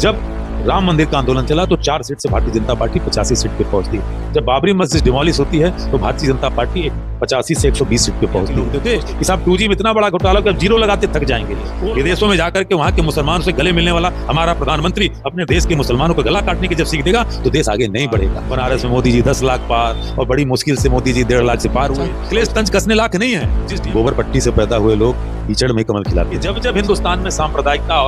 जब राम मंदिर का आंदोलन चला तो 4 सीट से भारतीय जनता पार्टी 85 सीट पे पहुंचती है। जब बाबरी मस्जिद डिमोलिश होती है तो भारतीय जनता पार्टी 85 से 120 सीट पे पहुंचती है। कि साहब 2G में इतना बड़ा घोटाला कि अब जीरो लगाते थक जाएंगे। विदेशों में जाकर के वहां के मुसलमानों से गले मिलने वाला हमारा प्रधानमंत्री अपने देश के मुसलमानों को गला काटने की जब सीख देगा तो देश आगे नहीं बढ़ेगा। बनारस में मोदी जी 10 लाख पार और बड़ी मुश्किल से मोदी जी 1.5 लाख से पार हुए। क्लेश तंज कसने लायक नहीं है। गोबर पट्टी से पैदा हुए लोग कीचड़ में कमल खिलाते हैं। जब जब हिंदुस्तान में सांप्रदायिकता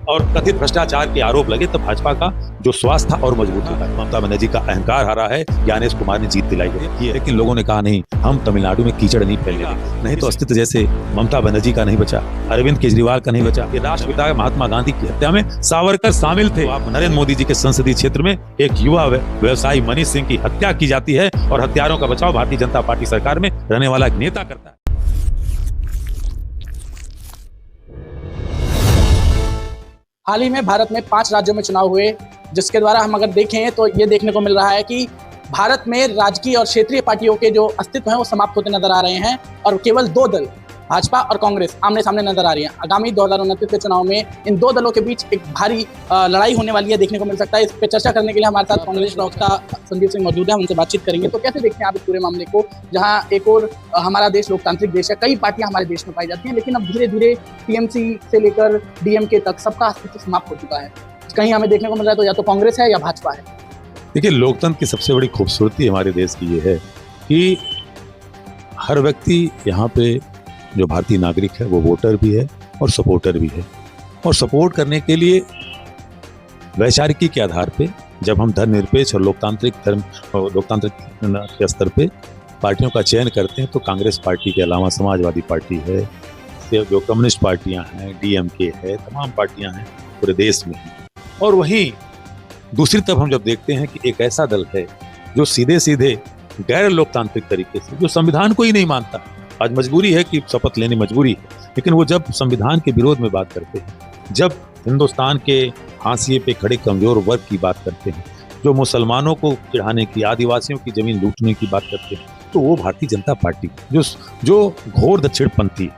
और कथित भ्रष्टाचार के आरोप लगे तब भाजपा का जो स्वास्थ्य था और मजबूत होता है। ममता बनर्जी का अहंकार हारा है, ज्ञानेश कुमार ने जीत दिलाई है। लेकिन लोगों ने कहा नहीं, हम तमिलनाडु में कीचड़ नहीं फैलने देंगे। नहीं तो अस्तित्व जैसे ममता बनर्जी का नहीं बचा, अरविंद केजरीवाल का नहीं बचा। ये राष्ट्रपिता महात्मा गांधी की हत्या में सावरकर शामिल थे। नरेंद्र मोदी जी के संसदीय क्षेत्र में एक युवा व्यवसायी मनीष सिंह की हत्या की जाती है और हत्यारों का बचाव भारतीय जनता पार्टी सरकार में रहने वाला एक नेता करता है। हाल ही में भारत में 5 राज्यों में चुनाव हुए, जिसके द्वारा हम अगर देखें तो ये देखने को मिल रहा है कि भारत में राजकीय और क्षेत्रीय पार्टियों के जो अस्तित्व हैं वो समाप्त होते नजर आ रहे हैं और केवल 2 दल भाजपा और कांग्रेस आमने सामने नजर आ रही है। आगामी 2029 के चुनाव में इन 2 दलों के बीच एक भारी लड़ाई होने वाली है, देखने को मिल सकता है। इस पर चर्चा करने के लिए हमारे साथ कांग्रेस प्रवक्ता संदीप सिंह मौजूद है, उनसे बातचीत करेंगे। तो कैसे देखते हैं आप इस पूरे मामले को, जहां एक और हमारा देश लोकतांत्रिक देश है, कई पार्टियां हमारे देश में पाई जाती हैं, लेकिन अब धीरे धीरे टीएमसी से लेकर डीएमके तक सबका अस्तित्व समाप्त हो चुका है। कहीं हमें देखने को मिल रहा है तो या तो कांग्रेस है या भाजपा है। देखिए, लोकतंत्र की सबसे बड़ी खूबसूरती हमारे देश की ये है कि हर व्यक्ति यहाँ पे जो भारतीय नागरिक है वो वोटर भी है और सपोर्टर भी है। और सपोर्ट करने के लिए वैचारिकी के आधार पे जब हम धर्मनिरपेक्ष और लोकतांत्रिक के स्तर पे पार्टियों का चयन करते हैं तो कांग्रेस पार्टी के अलावा समाजवादी पार्टी है, जो कम्युनिस्ट पार्टियां हैं, डीएमके है, तमाम पार्टियां हैं पूरे देश में हैं। और वहीं दूसरी तरफ हम जब देखते हैं कि एक ऐसा दल है जो सीधे सीधे गैर लोकतांत्रिक तरीके से, जो संविधान को ही नहीं मानता, आज मजबूरी है कि शपथ लेनी मजबूरी है, लेकिन वो जब संविधान के विरोध में बात करते हैं, जब हिंदुस्तान के हाशिए पे खड़े कमजोर वर्ग की बात करते हैं, जो मुसलमानों को चिढ़ाने की, आदिवासियों की जमीन लूटने की बात करते हैं, तो वो भारतीय जनता पार्टी जो घोर दक्षिणपंथी,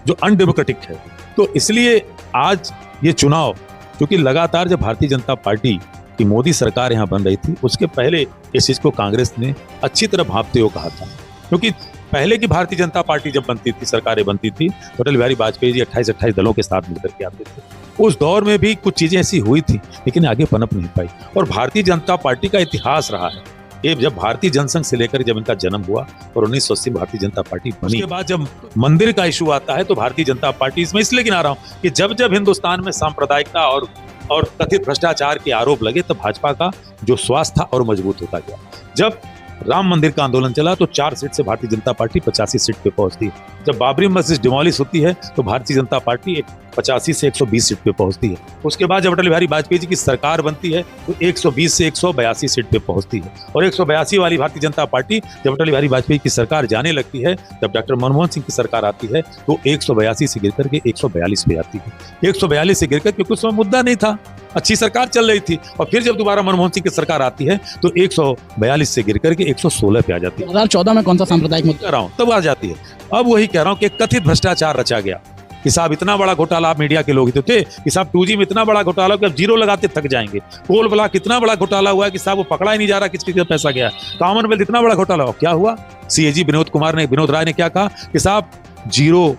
जो अनडेमोक्रेटिक है। तो इसलिए आज ये चुनाव, क्योंकि लगातार जब भारतीय जनता पार्टी की मोदी सरकार यहाँ बन रही थी, उसके पहले इस चीज को कांग्रेस ने अच्छी तरह भांपते हुए कहा था। क्योंकि पहले की भारतीय जनता पार्टी जब बनती थी, सरकारें बनती थी, अटल बिहारी वाजपेयी जी 28 दलों के साथ मिलकर के आते थे। उस दौर में भी कुछ चीजें ऐसी हुई थी, लेकिन आगे पनप नहीं पाई। और भारतीय जनता पार्टी का इतिहास रहा है, ये जब भारतीय जनसंघ से लेकर जब इनका जन्म हुआ और 1980 में भारतीय जनता पार्टी बनी, उसके बाद जब मंदिर का इशू आता है तो भारतीय जनता पार्टी, इसमें इसलिए गिना रहा हूं कि जब जब हिंदुस्तान में सांप्रदायिकता और कथित भ्रष्टाचार के आरोप लगे तब भाजपा का जो स्वास्थ्य था और मजबूत होता गया। जब राम मंदिर का आंदोलन चला तो 4 सीट से भारतीय जनता पार्टी 85 सीट पे पहुंचती है। जब बाबरी मस्जिद डिमोलिश होती है तो भारतीय जनता पार्टी 85 से 120 सीट पे पहुंचती है। उसके बाद जब अटल बिहारी वाजपेयी जी की सरकार बनती है तो 120 से 182 सीट पे पहुंचती है। और 182 वाली भारतीय जनता पार्टी जब अटल बिहारी वाजपेयी की सरकार जाने लगती है, जब डॉक्टर मनमोहन सिंह की सरकार आती है तो 182 से गिरकर के 142 पे आती है। 142 से गिरकर के कुछ समय मुद्दा नहीं था, अच्छी सरकार चल रही थी। और फिर जब दोबारा मनमोहन सिंह की सरकार आती है तो 142 से गिरकर के 116 पे आ जाती है। 2014 में कौन सा सांप्रदायिक मुद्दा रहा हूं तब आ जाती है। अब वही कह रहा हूं कि कथित भ्रष्टाचार रचा गया कि साहब इतना बड़ा घोटाला, आप मीडिया के लोग ही तो थे कि साहब 2G में इतना बड़ा घोटाला कि अब जीरो लगाते थक जाएंगे। कोल ब्लॉक इतना बड़ा घोटाला हुआ है कि साहब वो पकड़ा ही नहीं जा रहा किस किस का पैसा गया। कॉमनवेल्थ इतना बड़ा घोटाला हुआ, क्या हुआ? सीएजी विनोद राय ने क्या कहा कि साहब जीरो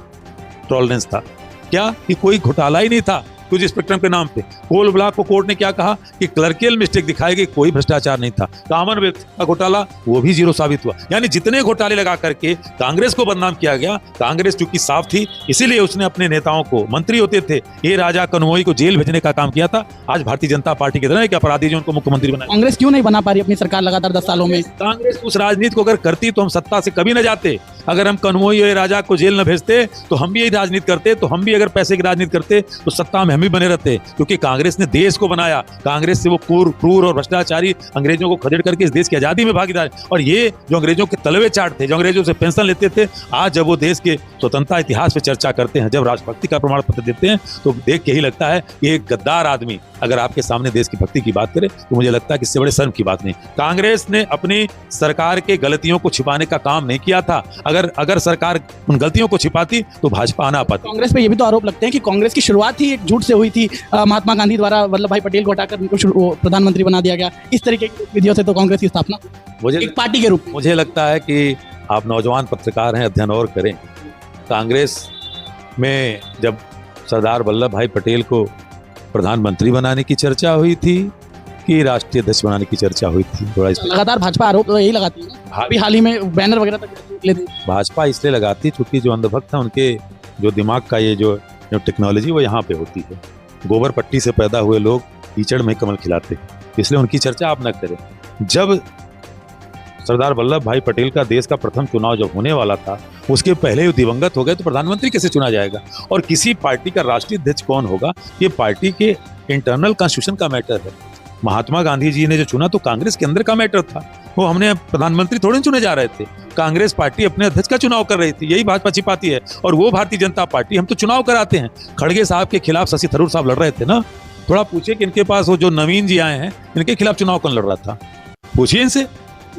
टॉलरेंस था, क्या कि कोई घोटाला ही नहीं था कुछ स्पेक्ट्रम के नाम पे। कोल ब्लॉक को कोर्ट ने क्या कहा कि क्लर्कियल मिस्टेक दिखाई गई, कोई भ्रष्टाचार नहीं था। कॉमनवेल्थ का घोटाला वो भी जीरो साबित हुआ। यानी जितने घोटाले लगा करके कांग्रेस को बदनाम किया गया, कांग्रेस चूंकि साफ थी इसीलिए उसने अपने नेताओं को, मंत्री होते थे, ए राजा कन्वोई को जेल भेजने का काम किया था। आज भारतीय जनता पार्टी की तरह एक अपराधी जो उनको मुख्यमंत्री बनाया। कांग्रेस क्यों नहीं बना पा रही अपनी सरकार लगातार 10 सालों में? कांग्रेस उस राजनीति को अगर करती तो हम सत्ता से कभी न जाते। अगर हम कन्वोई और राजा को जेल न भेजते तो हम भी यही राजनीति करते, तो हम भी अगर पैसे की राजनीति करते तो सत्ता में हम भी बने रहते। क्योंकि कांग्रेस ने देश को बनाया, कांग्रेस से वो क्रूर और भ्रष्टाचारी अंग्रेजों को खदेड़ करके इस देश की आजादी में भागीदार। और ये जो अंग्रेजों के तलवे चाट थे, जो अंग्रेजों से पेंशन लेते थे, आज जब वो देश के स्वतंत्रता इतिहास पे चर्चा करते हैं, जब राष्ट्रभक्ति का प्रमाण पत्र देते हैं, तो देख के ही लगता है कि एक गद्दार आदमी अगर आपके सामने देश की भक्ति की बात करे तो मुझे लगता है कि इससे बड़े शर्म की बात नहीं। कांग्रेस ने अपनी सरकार के गलतियों को छिपाने का काम नहीं किया था। अगर सरकार उन गलतियों को छिपाती तो भाजपा आना पाती। कांग्रेस पे ये भी तो आरोप लगते हैं कि कांग्रेस की शुरुआत ही एक झूठ से हुई थी, महात्मा गांधी द्वारा वल्लभ भाई पटेल को हटाकर उनको प्रधानमंत्री बना दिया गया। इस तरीके की विधियों से तो कांग्रेस की स्थापना एक पार्टी के रूप में। मुझे लगता है कि आप नौजवान पत्रकार हैं, अध्ययन और करें। कांग्रेस में जब सरदार वल्लभ भाई पटेल को प्रधानमंत्री बनाने की चर्चा हुई थी कि राष्ट्रीय अध्यक्ष बनाने की चर्चा हुई थी? थोड़ा लगातार भाजपा आरोप तो यही लगाती है ना, अभी हाल ही में बैनर वगैरह तक लेते। भाजपा इसलिए लगाती क्योंकि जो अंधभक्त है उनके जो दिमाग का ये जो टेक्नोलॉजी वो यहाँ पे होती है। गोबर पट्टी से पैदा हुए लोग कीचड़ में कमल खिलाते हैं, इसलिए उनकी चर्चा आप न करें। जब सरदार वल्लभ भाई पटेल का देश का प्रथम चुनाव जब होने वाला था, उसके पहले वो दिवंगत हो गए, तो प्रधानमंत्री कैसे चुना जाएगा? और किसी पार्टी का राष्ट्रीय अध्यक्ष कौन होगा, ये पार्टी के इंटरनल कॉन्स्टिट्यूशन का मैटर है। महात्मा गांधी जी ने जो चुना तो कांग्रेस के अंदर का मैटर था, वो हमने प्रधानमंत्री थोड़े चुने जा रहे थे। कांग्रेस पार्टी अपने अध्यक्ष का चुनाव कर रही थी, यही भाजपा छिपाती है। और वो भारतीय जनता पार्टी, हम तो चुनाव कराते हैं। खड़गे साहब के खिलाफ शशि थरूर साहब लड़ रहे थे ना, थोड़ा पूछिए कि इनके पास वो जो नवीन जी आए हैं, इनके खिलाफ चुनाव कौन लड़ रहा था? पूछिए इनसे।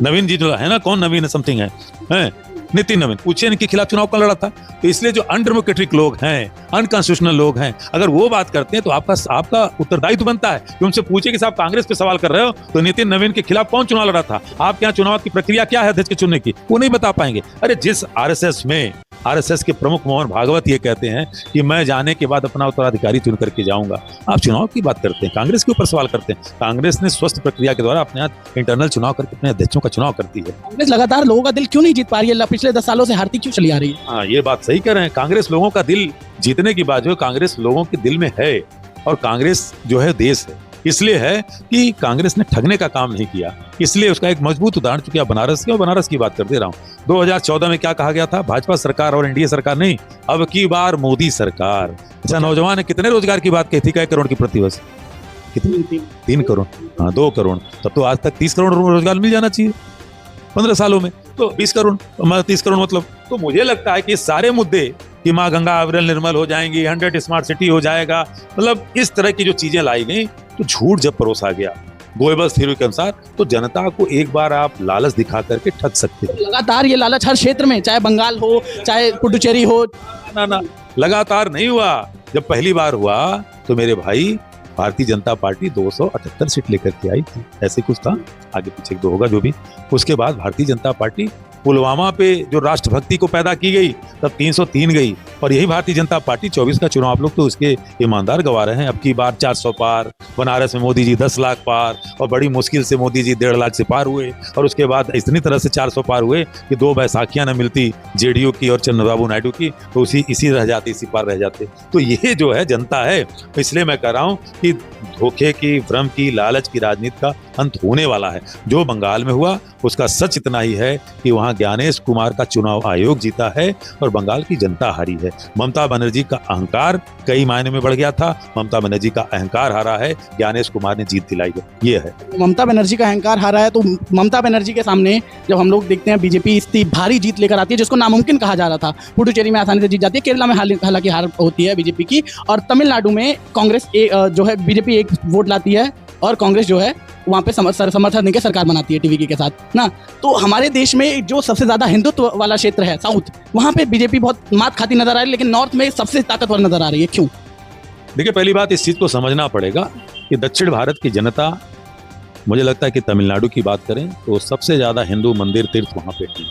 नवीन जी जो है ना, कौन नवीन है, समथिंग है नितिन नवीन, पूछिए इनके खिलाफ चुनाव कौन लड़ा था? तो इसलिए जो अनडेमोक्रेटिक लोग हैं, अनकॉन्स्टिट्यूशनल लोग हैं, अगर वो बात करते हैं तो आपका उत्तरदायित्व बनता है कि उनसे पूछिए कि साहब कांग्रेस पे सवाल कर रहे हो तो नितिन नवीन के खिलाफ कौन चुनाव लड़ा था, आपके यहाँ चुनाव की प्रक्रिया क्या है अध्यक्ष के चुनने की, वो नहीं बता पाएंगे। अरे जिस आरएसएस के प्रमुख मोहन भागवत ये कहते हैं कि मैं जाने के बाद अपना उत्तराधिकारी चुन करके जाऊंगा, आप चुनाव की बात करते हैं, कांग्रेस के ऊपर सवाल करते हैं। कांग्रेस ने स्वस्थ प्रक्रिया के द्वारा अपने यहाँ इंटरनल चुनाव करके अपने अध्यक्षों का चुनाव करती है। कांग्रेस लगातार लोगों का दिल क्यों नहीं जीत पा रही है? पिछले 10 सालों से हारती क्यों चली आ रही है? हाँ, ये बात सही कह रहे हैं। कांग्रेस लोगों का दिल जीतने की बात जो कांग्रेस लोगों के दिल में है, और कांग्रेस जो है देश है, इसलिए है कि कांग्रेस ने ठगने का काम नहीं किया। इसलिए उसका एक मजबूत उदाहरण चूंकि आप बनारस के, और बनारस की बात कर दे रहा हूँ। 2014 में क्या कहा गया था? भाजपा सरकार और एनडीए सरकार नहीं, अब की बार मोदी सरकार। अच्छा, नौजवान ने कितने रोजगार की बात कही थी? 1 करोड़ की प्रतिवर्ष, कितनी? 3 करोड़, हाँ 2 करोड़। तब तो आज तक 30 करोड़ रोजगार मिल जाना चाहिए 15 सालों में, तो 20 करोड़ 30 करोड़ मतलब। तो मुझे लगता है कि सारे मुद्दे कि माँ गंगा अविरल निर्मल हो जाएंगी, 100 स्मार्ट सिटी हो जाएगा, मतलब इस तरह की जो चीजें लाई गई, तो झूठ जब परोसा गया गोएबल्स थ्योरी के अनुसार, तो जनता को एक बार आप लालच दिखा करके ठग सकते हैं। लगातार ये लालच हर क्षेत्र में, चाहे बंगाल हो, चाहे पुडुचेरी हो। ना, लगातार नहीं हुआ। जब पहली बार हुआ तो मेरे भाई भारतीय जनता पार्टी 278 सीट लेकर के आई थी, ऐसे कुछ था, आगे पीछे 2 होगा जो भी। उसके बाद भारतीय जनता पार्टी पुलवामा पे जो राष्ट्रभक्ति को पैदा की गई, तब 303 गई, और यही भारतीय जनता पार्टी 24 का चुनाव आप लोग तो उसके ईमानदार गवा रहे हैं। अब की बार 400 पार, बनारस में मोदी जी 10 लाख पार, और बड़ी मुश्किल से मोदी जी 1.5 लाख से पार हुए, और उसके बाद इतनी तरह से 400 पार हुए कि 2 बैसाखियां न मिलती जेडीयू की और चंद्रबाबू नायडू की, तो इसी रह जाते, इसी पार रह जाते। तो ये जो है जनता है, इसलिए मैं कह रहा हूँ कि धोखे की, भ्रम की, लालच की राजनीति का अंत होने वाला है। जो बंगाल में हुआ उसका सच इतना ही है कि वहां ज्ञानेश कुमार का चुनाव आयोग जीता है और बंगाल की जनता हारी है। ममता बनर्जी का अहंकार कई मायने में बढ़ गया था, ममता बनर्जी का अहंकार हारा है, ज्ञानेश कुमार ने जीत दिलाई है। ये है, ममता बनर्जी का अहंकार हारा है। तो ममता बनर्जी के सामने जब हम लोग देखते हैं बीजेपी इतनी भारी जीत लेकर आती है, जिसको नामुमकिन कहा जा रहा था, पुडुचेरी में आसानी से जीत जाती है, केरला में हालांकि हार होती है बीजेपी की, और तमिलनाडु में कांग्रेस जो है बीजेपी 1 वोट लाती है, और कांग्रेस जो है वहाँ पे समर्थन देकर सरकार बनाती है टीवी के साथ ना। तो हमारे देश में जो सबसे ज्यादा हिंदुत्व वाला क्षेत्र है साउथ, वहाँ पे बीजेपी बहुत मात खाती नजर आ रही है, लेकिन नॉर्थ में सबसे ताकतवर नजर आ रही है। क्यों? देखिए, पहली बात इस चीज को समझना पड़ेगा कि दक्षिण भारत की जनता, मुझे लगता है कि तमिलनाडु की बात करें तो सबसे ज्यादा हिंदू मंदिर तीर्थ वहाँ पे है,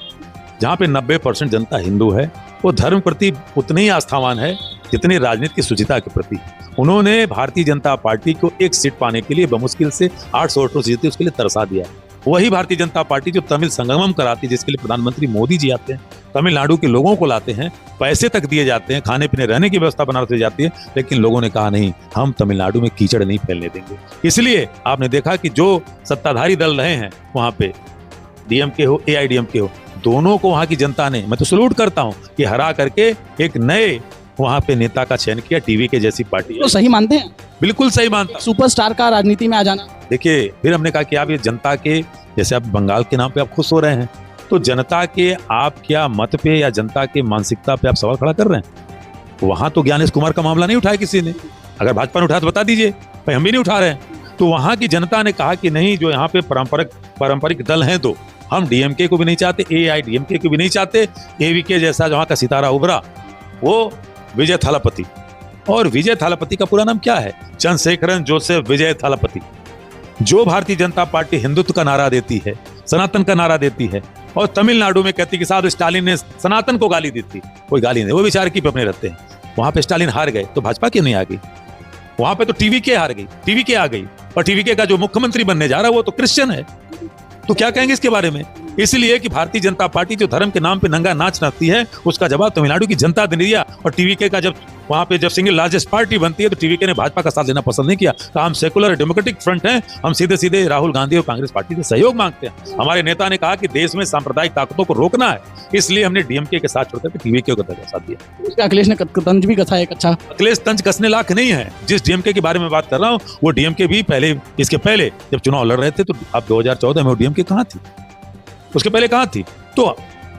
जहाँ पे 90% जनता हिंदू है। वो धर्म प्रति उतनी ही आस्थावान है जितनी राजनीति की शुचिता के प्रति। उन्होंने भारतीय जनता पार्टी को 1 सीट पाने के लिए बमुश्किल से 800 वोटों से जीती, उसके लिए तरसा दिया। वही भारतीय जनता पार्टी जो तमिल संगमम कराती है, जिसके लिए प्रधानमंत्री मोदी जी आते हैं, तमिलनाडु के लोगों को लाते हैं, पैसे तक दिए जाते हैं, खाने पीने रहने की व्यवस्था बना दी जाती है, लेकिन लोगों ने कहा नहीं, हम तमिलनाडु में कीचड़ नहीं फैलने देंगे। इसलिए आपने देखा कि जो सत्ताधारी दल रहे हैं वहां पे, डीएमके हो, एआईडीएमके हो, दोनों को वहां की जनता ने, मैं तो सलूट करता हूं कि हरा करके एक नए वहां पे नेता का चयन किया। टीवी के जैसी पार्टी तो सही मानते हैं? बिल्कुल सही मानता। सुपरस्टार का राजनीति में आ जाना। देखिए, फिर हमने कहा कि आप ये जनता के, जैसे आप बंगाल के नाम पे आप खुश हो रहे हैं, तो जनता के आप क्या मत पे या जनता के मानसिकता पे आप सवाल खड़ा कर रहे हैं। वहां तो ज्ञानेश कुमार का मामला नहीं उठाया किसी ने, अगर भाजपा ने उठाया तो बता दीजिए, भाई हम भी नहीं उठा रहे हैं। तो वहां की जनता ने कहा कि नहीं, जो यहाँ पे पारंपरिक दल हैं, तो हम डीएमके को भी नहीं चाहते, एआईडीएमके को भी नहीं चाहते, एवीके जैसा जहाँ का सितारा उभरा वो विजय थालापति, और विजय थालापति का पूरा नाम क्या है? चंद्रशेखरन जोसेफ विजय थालापति। जो भारतीय जनता पार्टी हिंदुत्व का नारा देती है, सनातन का नारा देती है, और तमिलनाडु में कहती कि साहब स्टालिन ने सनातन को गाली दी थी, कोई गाली नहीं, वो बेचारे की पे अपने रहते हैं। वहां पे स्टालिन हार गए तो भाजपा क्यों नहीं आ गई? वहां पे तो टीवीके हार गई, टीवीके आ गई, और टीवीके का जो मुख्यमंत्री बनने जा रहा है वो तो क्रिश्चियन है। तो क्या कहेंगे इसके बारे में? इसलिए कि भारतीय जनता पार्टी जो धर्म के नाम पे नंगा नाच नाचती है, उसका जवाब तमिलनाडु की जनता ने दिया। और टीवीके का जब वहां पे जब सिंगल लार्जेस्ट पार्टी बनती है तो टीवीके ने भाजपा का साथ लेना पसंद नहीं किया। कहा हम सेकुलर डेमोक्रेटिक फ्रंट हैं, हम सीधे सीधे राहुल गांधी और कांग्रेस पार्टी से सहयोग मांगते हैं। हमारे नेता ने कहा कि देश में सांप्रदायिक ताकतों को रोकना है, इसलिए हमने डीएमके के साथ छोड़कर टीवीके का साथ दिया। अखिलेश ने तंज भी कसा एक अच्छा। अखिलेश तंज कसने लायक नहीं है। जिस डीएमके के बारे में बात कर रहा हूँ वो डीएमके भी पहले, इसके पहले जब चुनाव लड़ रहे थे तो अब 2014 में वो डीएमके कहाँ थी, उसके पहले कहाँ थी? तो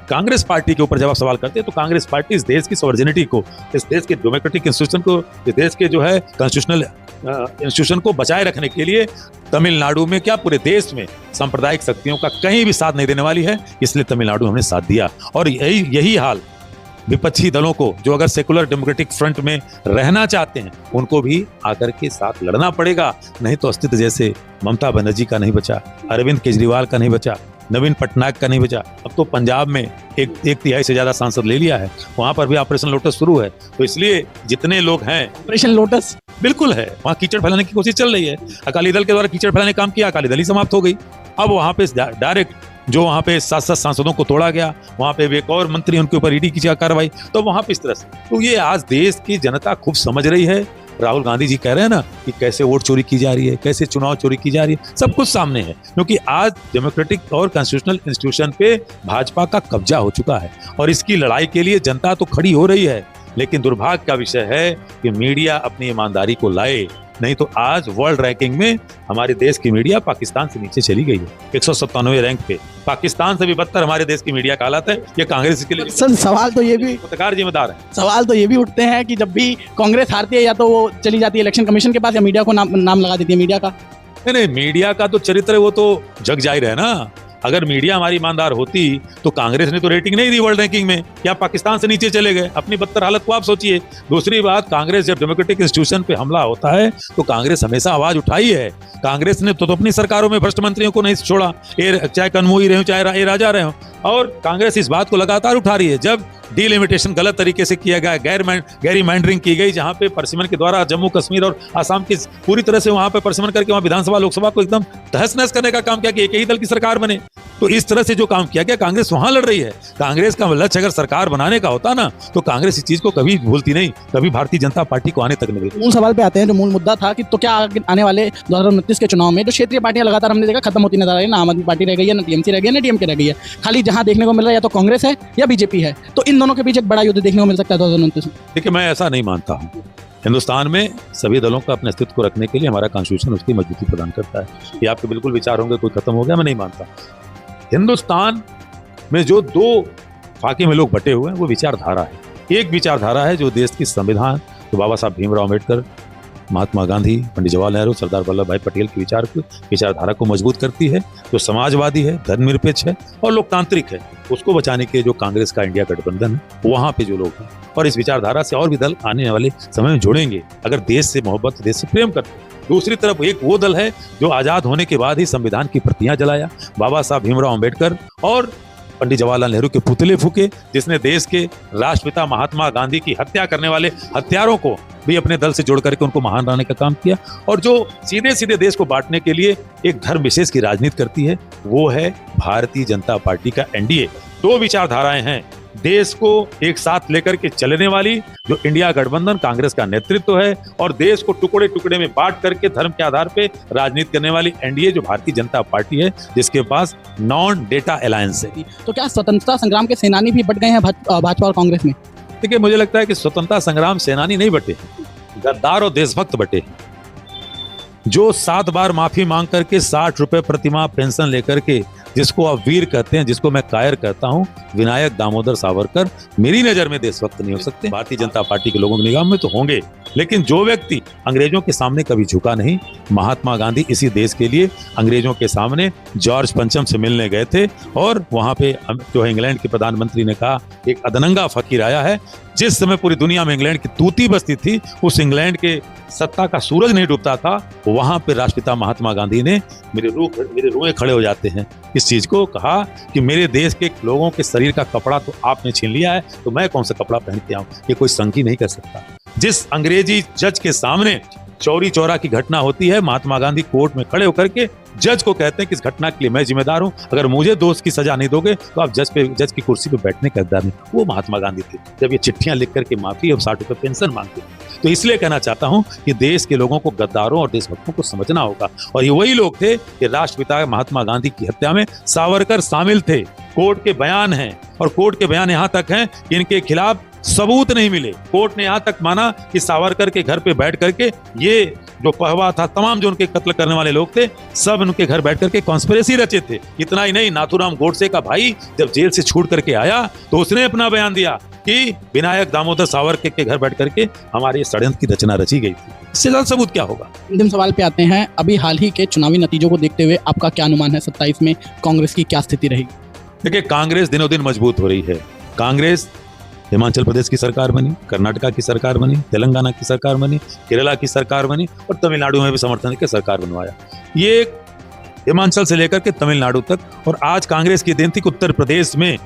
कांग्रेस पार्टी के ऊपर जब आप सवाल करते हैं तो कांग्रेस पार्टी इस देश की सॉवर्जिनिटी को, इस देश के डेमोक्रेटिक इंस्टीट्यूशन को, इस देश के जो है कॉन्स्टिट्यूशनल इंस्टीट्यूशन को बचाए रखने के लिए तमिलनाडु में क्या पूरे देश में सांप्रदायिक शक्तियों का कहीं भी साथ नहीं देने वाली है। इसलिए तमिलनाडु हमने साथ दिया। और यही हाल विपक्षी दलों को, जो अगर सेकुलर डेमोक्रेटिक फ्रंट में रहना चाहते हैं, उनको भी आकर के साथ लड़ना पड़ेगा। नहीं तो अस्तित्व जैसे ममता बनर्जी का नहीं बचा, अरविंद केजरीवाल का नहीं बचा, नवीन पटनायक का नहीं बचा। अब तो पंजाब में एक तिहाई से ज्यादा सांसद ले लिया है, वहां पर भी ऑपरेशन लोटस शुरू है। तो इसलिए जितने लोग हैं, ऑपरेशन लोटस बिल्कुल है, वहां कीचड़ फैलाने की कोशिश चल रही है। अकाली दल के द्वारा कीचड़ फैलाने का काम किया, अकाली दल ही समाप्त हो गई। अब वहां पे डायरेक्ट जो वहां पे 7 सांसदों को तोड़ा गया, वहां पे एक और मंत्री, उनके ऊपर ईडी की कार्रवाई, तो वहां पे इस तरह से। तो ये आज देश की जनता खूब समझ रही है। राहुल गांधी जी कह रहे हैं ना कि कैसे वोट चोरी की जा रही है, कैसे चुनाव चोरी की जा रही है, सब कुछ सामने है। क्योंकि आज डेमोक्रेटिक और कॉन्स्टिट्यूशनल इंस्टीट्यूशन पे भाजपा का कब्जा हो चुका है और इसकी लड़ाई के लिए जनता तो खड़ी हो रही है। लेकिन दुर्भाग्य का विषय है कि मीडिया अपनी ईमानदारी को लाए, नहीं तो आज वर्ल्ड रैंकिंग में हमारे देश की मीडिया पाकिस्तान से नीचे चली गई है, 197 रैंक पे। पाकिस्तान से भी बदतर हमारे देश की मीडिया का हालत है। ये कांग्रेस के लिए सर सवाल तो ये भी पत्रकार जिम्मेदार है। सवाल तो ये भी उठते हैं कि जब भी कांग्रेस हारती है या तो वो चली जाती है इलेक्शन कमीशन के पास या मीडिया को नाम लगा देती है मीडिया का। नहीं, मीडिया का तो चरित्र वो तो जग जाहिर है ना। अगर मीडिया हमारी ईमानदार होती तो कांग्रेस ने तो रेटिंग नहीं दी वर्ल्ड रैंकिंग में, या पाकिस्तान से नीचे चले गए। अपनी बदतर हालत को आप सोचिए। दूसरी बात, कांग्रेस जब डेमोक्रेटिक इंस्टीट्यूशन पे हमला होता है तो कांग्रेस हमेशा आवाज उठाई है। कांग्रेस ने तो अपनी सरकारों में भ्रष्ट मंत्रियों को नहीं छोड़ा, चाहे कन्मुई रहे हो चाहे राजा रहे हो, और कांग्रेस इस बात को लगातार उठा रही है। जब डिलिमिटेशन गलत तरीके से किया गया, गैरमैंडरिंग की गई, जहां पे परसिमन के द्वारा जम्मू कश्मीर और आसाम की पूरी तरह से वहां पे परसिमन करके वहां विधानसभा लोकसभा को एकदम तहस नहस करने का काम किया कि एक ही दल की सरकार बने। तो इस तरह से जो काम किया गया, कांग्रेस वहां लड़ रही है। कांग्रेस का लक्ष्य अगर सरकार बनाने का होता ना तो कांग्रेस इस चीज को कभी भूलती नहीं, कभी भारतीय जनता पार्टी को आने तक नहीं देती। मूल सवाल पे आते हैं, जो मूल मुद्दा था कि तो क्या आने वाले 2029 के चुनाव में जो क्षेत्रीय पार्टियां लगातार हमने देखा खत्म होती नजर आ रही है, ना आम आदमी पार्टी रह गई है, ना टीएमसी रह गई है, ना डीएमके रह गई है। खाली जहां देखने को मिल रहा है या तो कांग्रेस है या बीजेपी है। तो इन दोनों के बीच एक बड़ा युद्ध देखने को मिल सकता है 2029 में। देखिए, मैं ऐसा नहीं मानता हूँ। हिंदुस्तान में सभी दलों का अपने अस्तित्व को रखने के लिए हमारा कॉन्स्टिट्यूशन उसकी मजबूती प्रदान करता है। ये आपके बिल्कुल विचार होंगे कोई खत्म हो गया, मैं नहीं मानता। हिंदुस्तान में जो 2 फाके में लोग बटे हुए हैं वो विचारधारा है। एक विचारधारा है जो देश की संविधान, तो बाबा साहब भीमराव अम्बेडकर, महात्मा गांधी, पंडित जवाहरलाल नेहरू, सरदार वल्लभ भाई पटेल की विचारधारा को मजबूत करती है, जो समाजवादी है, धर्मनिरपेक्ष है और लोकतांत्रिक है। उसको बचाने के जो कांग्रेस का इंडिया गठबंधन है, वहां पे जो लोग हैं, और इस विचारधारा से और भी दल आने वाले समय में जुड़ेंगे अगर देश से मोहब्बत, देश से प्रेम करते हैं। दूसरी तरफ एक वो दल है जो आजाद होने के बाद ही संविधान की प्रतियां जलाया, बाबा साहब भीमराव अम्बेडकर और पंडित जवाहरलाल नेहरू के पुतले फूके, जिसने देश के राष्ट्रपिता महात्मा गांधी की हत्या करने वाले हत्यारों को भी अपने दल से जोड़ करके उनको महान बनाने का काम किया, और जो सीधे सीधे देश को बांटने के लिए एक धर्म विशेष की राजनीति करती है, वो है भारतीय जनता पार्टी का एनडीए। 2 विचारधाराएं हैं देश को एक साथ लेकर के चलने वाली, जो इंडिया गठबंधन कांग्रेस का नेतृत्व है, और देश को टुकड़े टुकड़े में बांट करके धर्म के आधार पे राजनीति करने वाली एनडीए जो भारतीय जनता पार्टी है, जिसके पास नॉन डेटा अलायंस है। तो क्या स्वतंत्रता संग्राम के सेनानी भी बट गए हैं भाजपा और कांग्रेस में? देखिए, मुझे लगता है कि स्वतंत्रता संग्राम सेनानी नहीं बटे, गद्दार और देशभक्त बटे, जो 7 बार माफी मांग करके 60 रुपए प्रतिमाह पेंशन लेकर के जिसको आप वीर कहते हैं, जिसको मैं कायर कहता हूं, विनायक दामोदर सावरकर मेरी नजर में देशभक्त नहीं हो सकते। भारतीय जनता पार्टी के लोगों की निगाह में तो होंगे, लेकिन जो व्यक्ति अंग्रेजों के सामने कभी झुका नहीं, महात्मा गांधी इसी देश के लिए अंग्रेजों के सामने जॉर्ज पंचम से मिलने गए थे और वहां पे जो है इंग्लैंड के प्रधानमंत्री ने कहा एक अदनंगा फकीर आया है। जिस समय पूरी दुनिया में इंग्लैंड की तूती बसती थी, उस इंग्लैंड के सत्ता का सूरज नहीं डूबता था, वहां पे राष्ट्रपिता महात्मा गांधी ने मेरे रोए खड़े हो जाते हैं इस चीज को कहा कि मेरे देश के लोगों के शरीर का कपड़ा तो आपने छीन लिया है, तो मैं कौन सा कपड़ा पहन के आऊं, ये कोई संगी नहीं कर सकता। जिस अंग्रेजी जज के सामने चौरी चौरा की घटना होती है, महात्मा गांधी कोर्ट में खड़े होकर के जज को कहते हैं कि इस घटना के लिए मैं जिम्मेदार हूं, अगर मुझे दोष की सजा नहीं दोगे तो आप जज की कुर्सी पे बैठने का हकदार नहीं। वो महात्मा गांधी थे जब ये चिट्ठियां लिख करके माफी और 60 रुपए पेंशन मांगते थे। तो इसलिए कहना चाहता हूं कि देश के लोगों को गद्दारों और देशभक्तों को समझना होगा, और ये वही लोग थे कि राष्ट्रपिता महात्मा गांधी की हत्या में सावरकर शामिल थे। कोर्ट के बयान हैं, और कोर्ट के बयान यहाँ तक हैं कि इनके खिलाफ सबूत नहीं मिले। कोर्ट ने यहाँ तक माना कि सावरकर के घर पे बैठ करके ये जो पहवा था, तमाम जो उनके कत्ल करने वाले लोग थे, सब उनके घर बैठ करके कॉन्स्पिरेसी रचे थे। इतना ही नहीं, नाथूराम गोडसे का भाई जब जेल से छूट करके आया तो उसने अपना बयान दिया कि विनायक दामोदर सावरकर के घर बैठ करके हमारे षड्यंत्र की रचना रची गई थी। इससे ज्यादा सबूत क्या होगा। अंतिम सवाल पे आते हैं। अभी हाल ही के चुनावी नतीजों को देखते हुए आपका क्या अनुमान है, 27 में कांग्रेस की क्या स्थिति रहेगी? देखिए, कांग्रेस दिनों दिन मजबूत हो रही है। कांग्रेस हिमाचल प्रदेश की सरकार बनी, कर्नाटका की सरकार बनी, तेलंगाना की सरकार बनी, केरला की सरकार बनी, और तमिलनाडु में भी समर्थन के सरकार बनवाया। ये हिमाचल से लेकर के तमिलनाडु तक, और आज कांग्रेस की दिन थी कि उत्तर प्रदेश में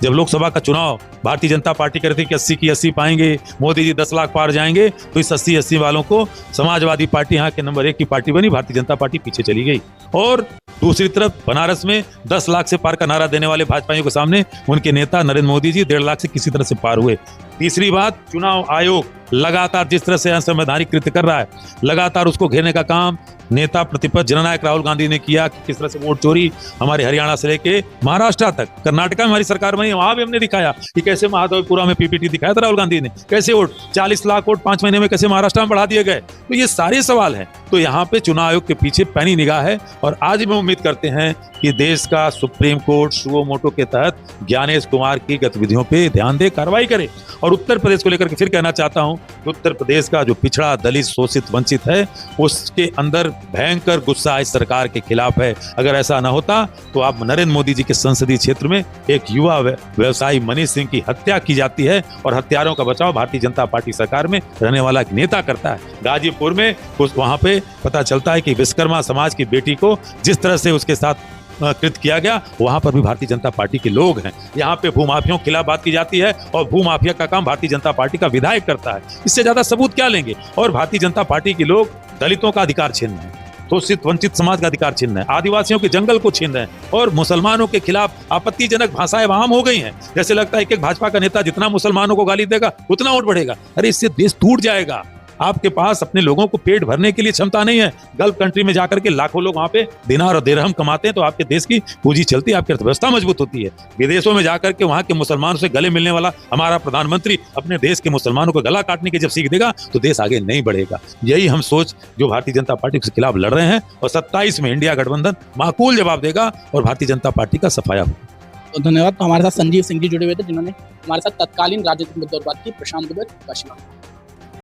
जब लोकसभा का चुनाव भारतीय जनता पार्टी कह रही थी कि 80 की 80 पाएंगे, मोदी जी 10 लाख पार जाएंगे, तो इस 80 वालों को समाजवादी पार्टी यहाँ के नंबर 1 की पार्टी बनी, भारतीय जनता पार्टी पीछे चली गई। और दूसरी तरफ बनारस में 10 लाख से पार का नारा देने वाले भाजपाइयों के सामने उनके नेता नरेंद्र मोदी जी 1.5 लाख से किसी तरह से पार हुए। तीसरी बात, चुनाव आयोग लगातार जिस तरह से असंवैधानिक कृत्य कर रहा है, लगातार उसको घेरने का काम नेता प्रतिपक्ष जननायक राहुल गांधी ने किया कि किस तरह से वोट चोरी हमारे हरियाणा से लेके महाराष्ट्र तक, कर्नाटका में हमारी सरकार बनी, वहां भी हमने दिखाया कि कैसे महादेवपुरा में पीपीटी दिखाया था राहुल गांधी ने, कैसे वोट 40 लाख वोट 5 महीने में कैसे महाराष्ट्र में बढ़ा दिए गए। तो ये सारे सवाल हैं। तो यहाँ पे चुनाव आयोग के पीछे पैनी निगाह है, और आज भी उम्मीद करते हैं कि देश का सुप्रीम कोर्ट सुओ मोटो के तहत ज्ञानेश कुमार की गतिविधियों पे ध्यान दे, कार्रवाई करे। और उत्तर प्रदेश को लेकर के फिर कहना चाहता हूं कि उत्तर प्रदेश का जो पिछड़ा, दलित, शोषित, वंचित है, उसके अंदर भयंकर गुस्सा इस सरकार के खिलाफ है। अगर ऐसा ना होता तो आप नरेंद्र मोदी जी के संसदीय क्षेत्र में एक युवा व्यवसायी मनीष सिंह की हत्या की जाती है, और हत्यारों का बचाव भारतीय जनता पार्टी सरकार में रहने वाला एक नेता करता है। गाजीपुर में वहां पे पता चलता है कि विश्वकर्मा समाज की बेटी को जिस तरह से उसके साथ कृत किया गया, वहां पर भी भारतीय जनता पार्टी के लोग हैं। यहाँ पे भूमाफियों के खिलाफ बात की जाती है, और भूमाफिया का काम भारतीय जनता पार्टी का विधायक करता है। इससे ज्यादा सबूत क्या लेंगे। और भारतीय जनता पार्टी के लोग दलितों का अधिकार छीन रहे हैं, शोषित वंचित समाज का अधिकार छीन रहे हैं, आदिवासियों के जंगल को छीन रहे हैं, और मुसलमानों के खिलाफ आपत्तिजनक भाषाएं आम हो गई हैं। जैसे लगता है कि एक भाजपा का नेता जितना मुसलमानों को गाली देगा उतना वोट बढ़ेगा। अरे इससे देश टूट जाएगा। आपके पास अपने लोगों को पेट भरने के लिए क्षमता नहीं है। गल्फ कंट्री में जाकर के लाखों लोग वहां पे दिनार और दिरहम कमाते हैं, तो आपके देश की पूंजी चलती है, आपकी अर्थव्यवस्था मजबूत होती है। विदेशों में जाकर के वहां के मुसलमानों से गले मिलने वाला हमारा प्रधानमंत्री अपने देश के मुसलमानों को गला काटने की जब सीख देगा तो देश आगे नहीं बढ़ेगा। यही हम सोच जो भारतीय जनता पार्टी के खिलाफ लड़ रहे हैं, और 27 में इंडिया गठबंधन माकूल जवाब देगा और भारतीय जनता पार्टी का सफाया होगा। तो धन्यवाद। तो हमारे साथ संजीव सिंह जी जुड़े हुए थे, जिन्होंने हमारे साथ तत्कालीन राजनीतिक मुद्दों पर बात की। प्रशांत दुबे, काशीनाथ।